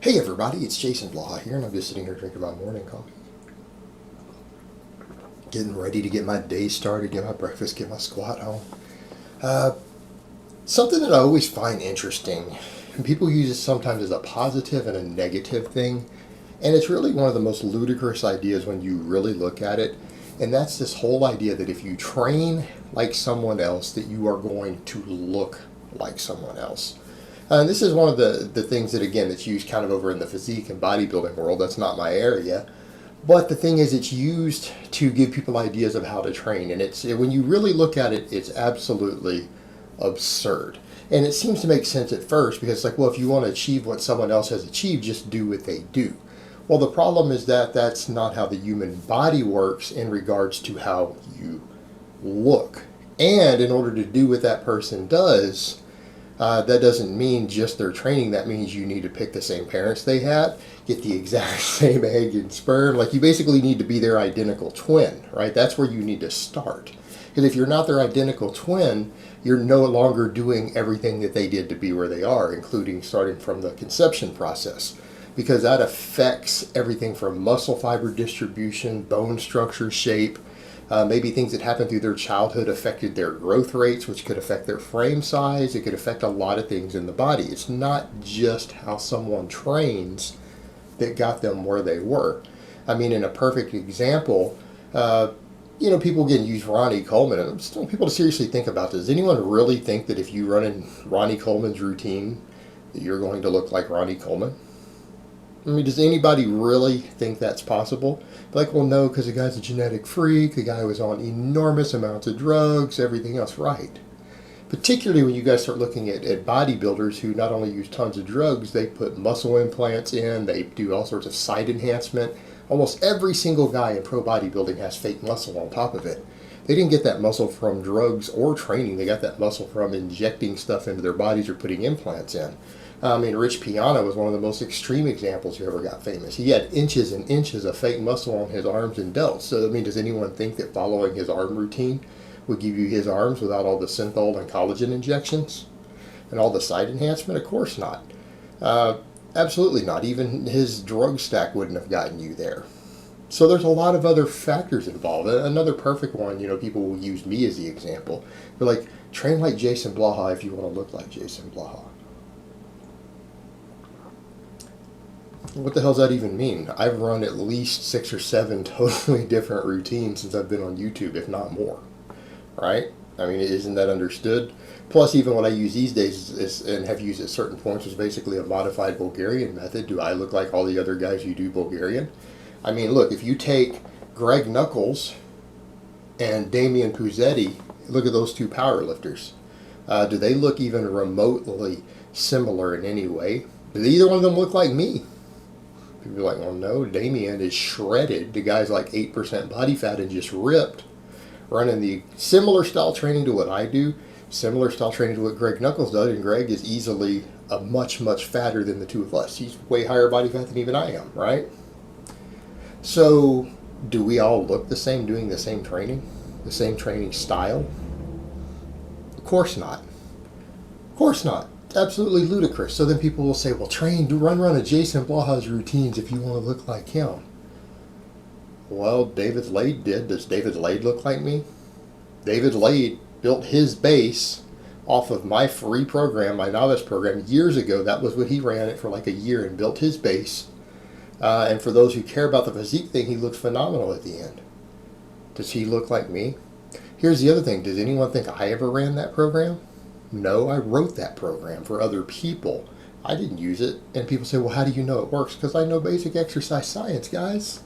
Hey everybody, it's Jason Blaha here, and I'm just sitting here drinking my morning coffee. Getting ready to get my day started, get my breakfast, get my squat on. Uh, Something that I always find interesting, and people use it sometimes as a positive and a negative thing, and it's really one of the most ludicrous ideas when you really look at it, and that's this whole idea that if you train like someone else, that you are going to look like someone else. And this is one of the things that, again, that's used kind of over in the physique and bodybuilding world. That's not my area. But the thing is, it's used to give people ideas of how to train. And when you really look at it, it's absolutely absurd. And it seems to make sense at first because it's like, well, if you want to achieve what someone else has achieved, just do what they do. Well, the problem is that that's not how the human body works in regards to how you look. And in order to do what that person does, that doesn't mean just their training. That means you need to pick the same parents they had, get the exact same egg and sperm. Like, you basically need to be their identical twin, right? That's where you need to start. Because if you're not their identical twin, you're no longer doing everything that they did to be where they are, including starting from the conception process. Because that affects everything from muscle fiber distribution, bone structure, shape. Maybe things that happened through their childhood affected their growth rates, which could affect their frame size. It could affect a lot of things in the body. It's not just how someone trains that got them where they were. I mean, in a perfect example, people can use Ronnie Coleman. And I just want people to seriously think about this. Does anyone really think that if you run in Ronnie Coleman's routine, that you're going to look like Ronnie Coleman? I mean, does anybody really think that's possible? Like, well, no, because the guy's a genetic freak. The guy was on enormous amounts of drugs, everything else, right? Particularly when you guys start looking at bodybuilders who not only use tons of drugs, they put muscle implants in, they do all sorts of side enhancement. Almost every single guy in pro bodybuilding has fake muscle on top of it. They didn't get that muscle from drugs or training. They got that muscle from injecting stuff into their bodies or putting implants in. I mean, Rich Piana was one of the most extreme examples who ever got famous. He had inches and inches of fake muscle on his arms and delts. So, I mean, does anyone think that following his arm routine would give you his arms without all the synthol and collagen injections and all the side enhancement? Of course not. Absolutely not. Even his drug stack wouldn't have gotten you there. So there's a lot of other factors involved. Another perfect one, people will use me as the example. They're like, train like Jason Blaha if you want to look like Jason Blaha. What the hell does that even mean? I've run at least 6 or 7 totally different routines since I've been on YouTube, if not more. Right? I mean, isn't that understood? Plus, even what I use these days and have used at certain points is basically a modified Bulgarian method. Do I look like all the other guys who do Bulgarian? I mean, look, if you take Greg Knuckles and Damian Puzzetti, look at those two powerlifters. Do they look even remotely similar in any way? Do either one of them look like me? People are like, well, no, Damien is shredded. The guy's like 8% body fat and just ripped, running the similar style training to what I do, similar style training to what Greg Knuckles does, and Greg is easily a much, much fatter than the two of us. He's way higher body fat than even I am, right? So, do we all look the same doing the same training style? Of course not. Of course not. Absolutely ludicrous. So then people will say, well, run a Jason Blaha's routines if you want to look like him. Well, David Lade did. Does David Lade look like me? David Lade built his base off of my free program, my novice program, years ago. That was what he ran it for like a year and built his base. And for those who care about the physique thing, he looked phenomenal at the end. Does he look like me? Here's the other thing. Does anyone think I ever ran that program? No, I wrote that program for other people. I didn't use it. And people say, well, how do you know it works? Because I know basic exercise science, guys.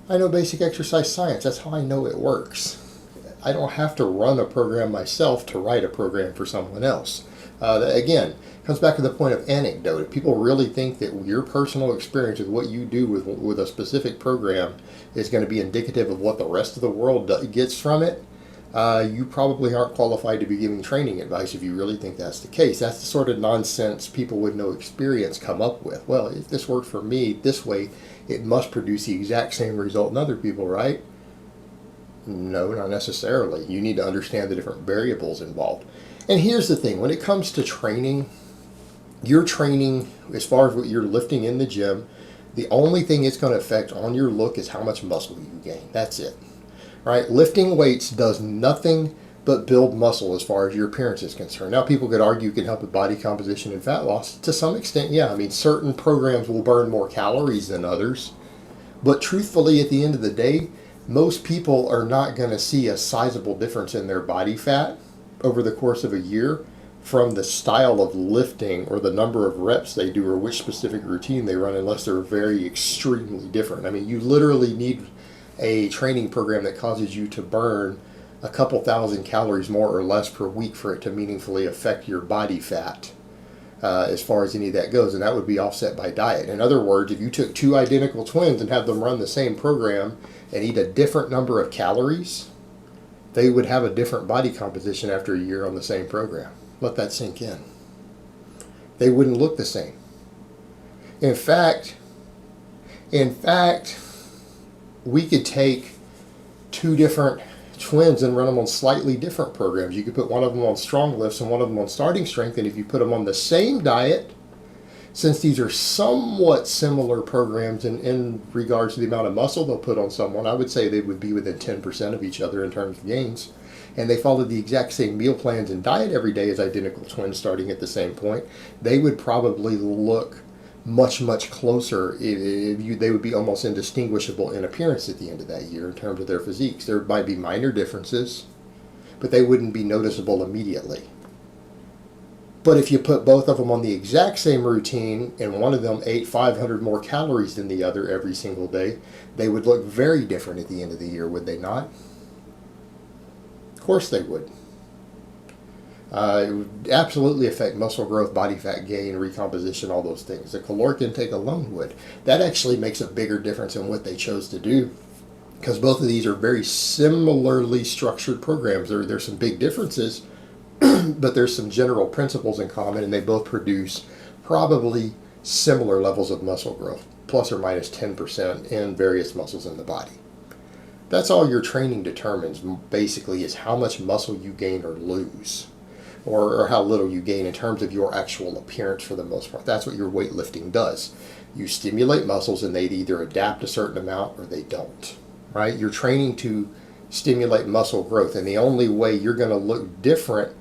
I know basic exercise science. That's how I know it works. I don't have to run a program myself to write a program for someone else. Again, comes back to the point of anecdote. If people really think that your personal experience with what you do with a specific program is going to be indicative of what the rest of the world gets from it, you probably aren't qualified to be giving training advice if you really think that's the case. That's the sort of nonsense people with no experience come up with. Well, if this worked for me this way, it must produce the exact same result in other people, right? No, not necessarily. You need to understand the different variables involved. And here's the thing. When it comes to training, Your training, as far as what you're lifting in the gym, the only thing it's going to affect on your look is how much muscle you gain. That's it. Right? Lifting weights does nothing but build muscle as far as your appearance is concerned. Now, people could argue it can help with body composition and fat loss. To some extent, yeah. I mean, certain programs will burn more calories than others. But truthfully, at the end of the day, most people are not going to see a sizable difference in their body fat over the course of a year from the style of lifting or the number of reps they do or which specific routine they run, unless they're very extremely different. I mean, you literally need a training program that causes you to burn a couple thousand calories more or less per week for it to meaningfully affect your body fat, as far as any of that goes, and that would be offset by diet. In other words, if you took two identical twins and had them run the same program and eat a different number of calories, they would have a different body composition after a year on the same program. Let that sink in. They wouldn't look the same. In fact, we could take two different twins and run them on slightly different programs. You could put one of them on strong lifts and one of them on starting strength, and if you put them on the same diet, since these are somewhat similar programs in regards to the amount of muscle they'll put on someone, I would say they would be within 10% of each other in terms of gains. And they followed the exact same meal plans and diet every day as identical twins starting at the same point. They would probably look much, much closer. They would be almost indistinguishable in appearance at the end of that year in terms of their physiques. There might be minor differences, but they wouldn't be noticeable immediately. But if you put both of them on the exact same routine and one of them ate 500 more calories than the other every single day, they would look very different at the end of the year, would they not? Of course they would. It would absolutely affect muscle growth, body fat gain, recomposition, all those things. The caloric intake alone would. That actually makes a bigger difference in what they chose to do, because both of these are very similarly structured programs. There's some big differences, but there's some general principles in common, and they both produce probably similar levels of muscle growth, plus or minus 10% in various muscles in the body. That's all your training determines, basically, is how much muscle you gain or lose, or how little you gain in terms of your actual appearance for the most part. That's what your weightlifting does. You stimulate muscles and they either adapt a certain amount or they don't, right? You're training to stimulate muscle growth, and the only way you're going to look different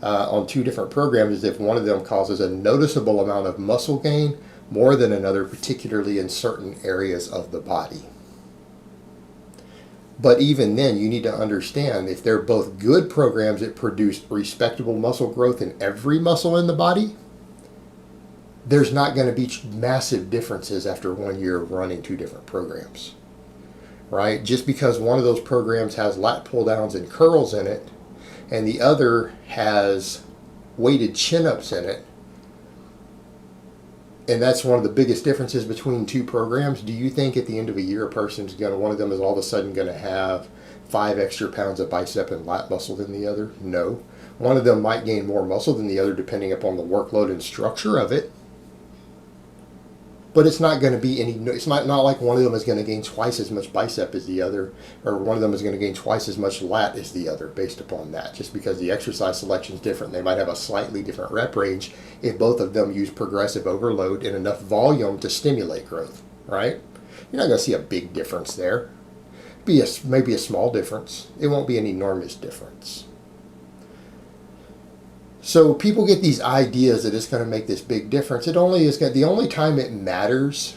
on two different programs is if one of them causes a noticeable amount of muscle gain more than another, particularly in certain areas of the body. But even then, you need to understand, if they're both good programs that produce respectable muscle growth in every muscle in the body, there's not going to be massive differences after 1 year of running two different programs, right? Just because one of those programs has lat pull downs and curls in it and the other has weighted chin-ups in it, and that's one of the biggest differences between two programs. Do you think at the end of a year one of them is all of a sudden going to have 5 extra pounds of bicep and lat muscle than the other? No. One of them might gain more muscle than the other depending upon the workload and structure of it. But it's not going to be it's not like one of them is going to gain twice as much bicep as the other, or one of them is going to gain twice as much lat as the other based upon that. Just because the exercise selection is different, they might have a slightly different rep range if both of them use progressive overload and enough volume to stimulate growth, right? You're not going to see a big difference there. Maybe a small difference. It won't be an enormous difference. So people get these ideas that it's going to make this big difference. The only time it matters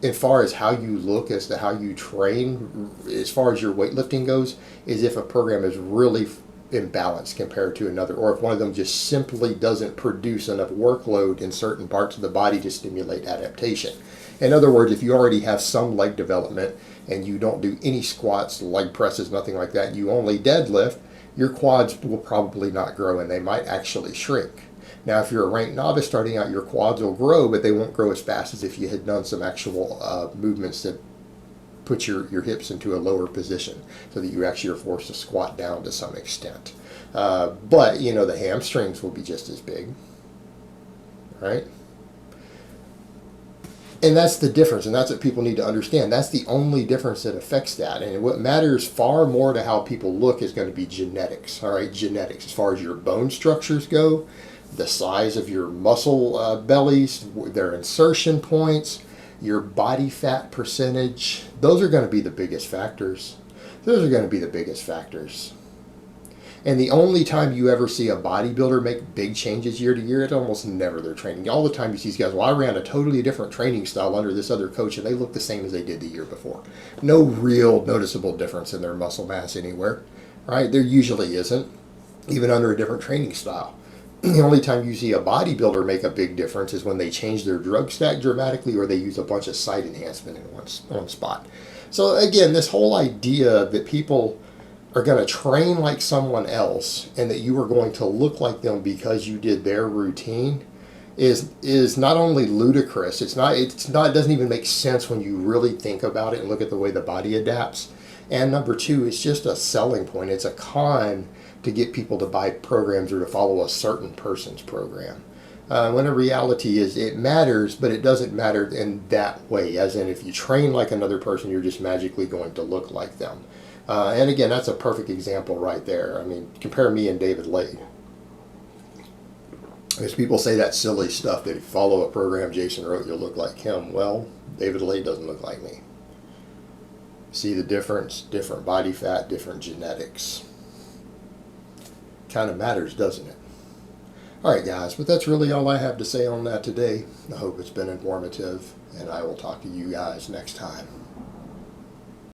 as far as how you look, as to how you train, as far as your weightlifting goes, is if a program is really imbalanced compared to another, or if one of them just simply doesn't produce enough workload in certain parts of the body to stimulate adaptation. In other words, if you already have some leg development and you don't do any squats, leg presses, nothing like that, you only deadlift, your quads will probably not grow and they might actually shrink. Now, if you're a ranked novice starting out, your quads will grow, but they won't grow as fast as if you had done some actual movements that put your hips into a lower position so that you actually are forced to squat down to some extent. But, the hamstrings will be just as big, right? And that's the difference, and that's what people need to understand. That's the only difference that affects that. And what matters far more to how people look is going to be genetics, all right? Genetics, as far as your bone structures go, the size of your muscle bellies, their insertion points, your body fat percentage. Those are going to be the biggest factors. Those are going to be the biggest factors. And the only time you ever see a bodybuilder make big changes year to year, it's almost never their training. All the time you see these guys, well, I ran a totally different training style under this other coach, and they look the same as they did the year before. No real noticeable difference in their muscle mass anywhere, right? There usually isn't, even under a different training style. The only time you see a bodybuilder make a big difference is when they change their drug stack dramatically, or they use a bunch of site enhancement in one spot. So again, this whole idea that people are going to train like someone else and that you are going to look like them because you did their routine is not only ludicrous, it doesn't even make sense when you really think about it and look at the way the body adapts. And number two, it's just a selling point. It's a con to get people to buy programs or to follow a certain person's program. When in reality is it matters, but it doesn't matter in that way, as in if you train like another person, you're just magically going to look like them. And again, that's a perfect example right there. I mean, compare me and David Lade. Because people say that silly stuff that if you follow a program Jason wrote, you'll look like him. Well, David Lade doesn't look like me. See the difference? Different body fat, different genetics. Kind of matters, doesn't it? All right, guys, but that's really all I have to say on that today. I hope it's been informative, and I will talk to you guys next time.